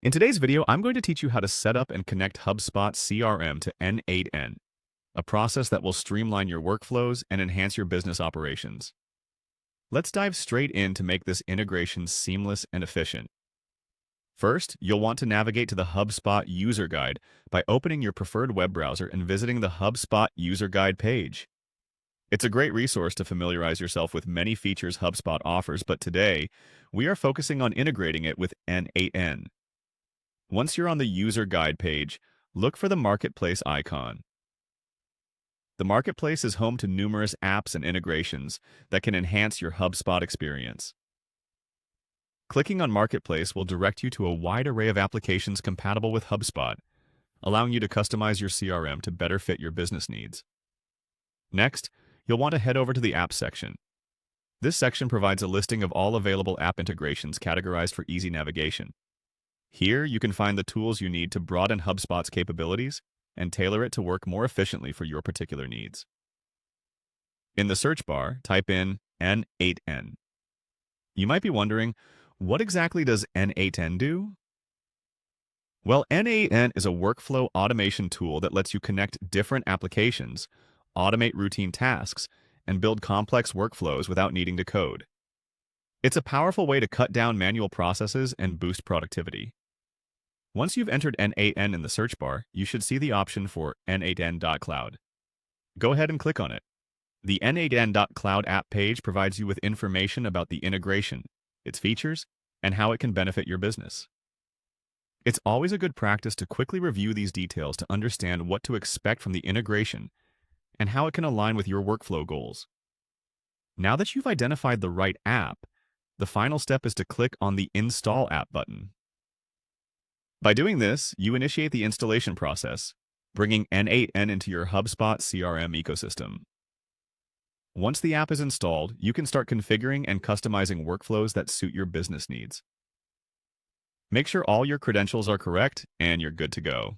In today's video, I'm going to teach you how to set up and connect Hubspot CRM to n8n, a process that will streamline your workflows and enhance your business operations. Let's dive straight in to make this integration seamless and efficient. First, you'll want to navigate to the HubSpot user guide by opening your preferred web browser and visiting the HubSpot user guide page. It's a great resource to familiarize yourself with many features HubSpot offers, but today, we are focusing on integrating it with n8n. Once you're on the user guide page, look for the Marketplace icon. The Marketplace is home to numerous apps and integrations that can enhance your HubSpot experience. Clicking on Marketplace will direct you to a wide array of applications compatible with HubSpot, allowing you to customize your CRM to better fit your business needs. Next, you'll want to head over to the Apps section. This section provides a listing of all available app integrations categorized for easy navigation. Here, you can find the tools you need to broaden HubSpot's capabilities and tailor it to work more efficiently for your particular needs. In the search bar, type in n8n. You might be wondering, what exactly does n8n do? Well, n8n is a workflow automation tool that lets you connect different applications, automate routine tasks, and build complex workflows without needing to code. It's a powerful way to cut down manual processes and boost productivity. Once you've entered n8n in the search bar, you should see the option for n8n.cloud. Go ahead and click on it. The n8n.cloud app page provides you with information about the integration, its features, and how it can benefit your business. It's always a good practice to quickly review these details to understand what to expect from the integration and how it can align with your workflow goals. Now that you've identified the right app, the final step is to click on the Install App button. By doing this, you initiate the installation process, bringing n8n into your HubSpot CRM ecosystem. Once the app is installed, you can start configuring and customizing workflows that suit your business needs. Make sure all your credentials are correct, and you're good to go.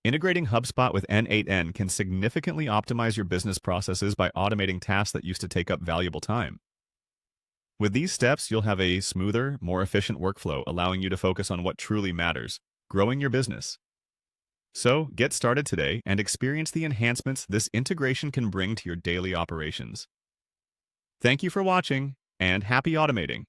Integrating HubSpot with n8n can significantly optimize your business processes by automating tasks that used to take up valuable time. With these steps, you'll have a smoother, more efficient workflow, allowing you to focus on what truly matters, growing your business. So, get started today and experience the enhancements this integration can bring to your daily operations. Thank you for watching, and happy automating!